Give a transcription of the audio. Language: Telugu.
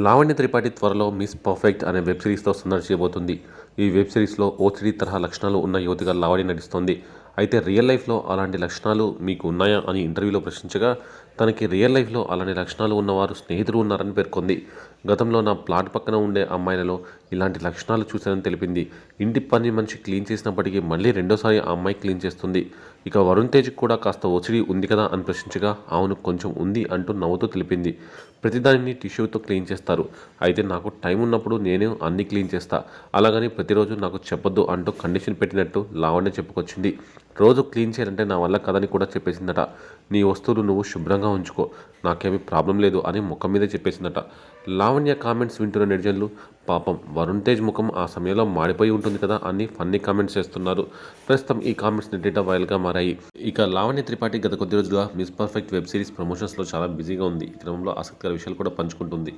లావణ్య త్రిపాఠి త్వరలో మిస్ పర్ఫెక్ట్ అనే వెబ్ సిరీస్తో సందడి చేయబోతుంది. ఈ వెబ్ సిరీస్లో ఓసిడి తరహా లక్షణాలు ఉన్న యువతిగా లావణ్య నటిస్తోంది. అయితే రియల్ లైఫ్లో అలాంటి లక్షణాలు మీకు ఉన్నాయా అని ఇంటర్వ్యూలో ప్రశ్నించగా, తనకి రియల్ లైఫ్లో అలాంటి లక్షణాలు ఉన్నవారు స్నేహితులు ఉన్నారని పేర్కొంది. గతంలో నా ప్లాట్ పక్కన ఉండే అమ్మాయిలలో ఇలాంటి లక్షణాలు చూశానని తెలిపింది. ఇంటి పని మనిషి క్లీన్ చేసినప్పటికీ మళ్ళీ రెండోసారి ఆ అమ్మాయి క్లీన్ చేస్తుంది. ఇక వరుణ్ తేజ్కి కూడా కాస్త ఓసిడి ఉంది కదా అని ప్రశ్నించగా, అవును కొంచెం ఉంది అంటూ నవ్వుతూ తెలిపింది. ప్రతిదానిని టిష్యూతో క్లీన్ చేస్తారు. అయితే నాకు టైం ఉన్నప్పుడు నేనే అన్నీ క్లీన్ చేస్తా. అలాగని ప్రతిరోజు నాకు చెప్పొద్దు అంటూ కండిషన్ పెట్టినట్టు లావణ్య చెప్పుకొచ్చింది. రోజు క్లీన్ చేయాలంటే నా వల్ల కదని కూడా చెప్పేసిందట. నీ వస్తువులు నువ్వు శుభ్రంగా ఉంచుకో, నాకేమీ ప్రాబ్లం లేదు అని ముఖం మీదే చెప్పేసిందట. లావణ్య కామెంట్స్ వింటున్న నెటిజన్లు, పాపం వరుణ్ తేజ్ ముఖం ఆ సమయంలో మాడిపోయి ఉంటుంది కదా అని ఫన్నీ కామెంట్స్ చేస్తున్నారు. ప్రస్తుతం ఈ కామెంట్స్ నెట్టిట వైరల్గా మారాయి. ఇక లావణ్య త్రిపాఠి గత కొద్ది రోజులుగా మిస్ పర్ఫెక్ట్ వెబ్ సిరీస్ ప్రమోషన్స్లో చాలా బిజీగా ఉంది. ఈ క్రమంలో ఆసక్తికర విషయాలు కూడా పంచుకుంటుంది.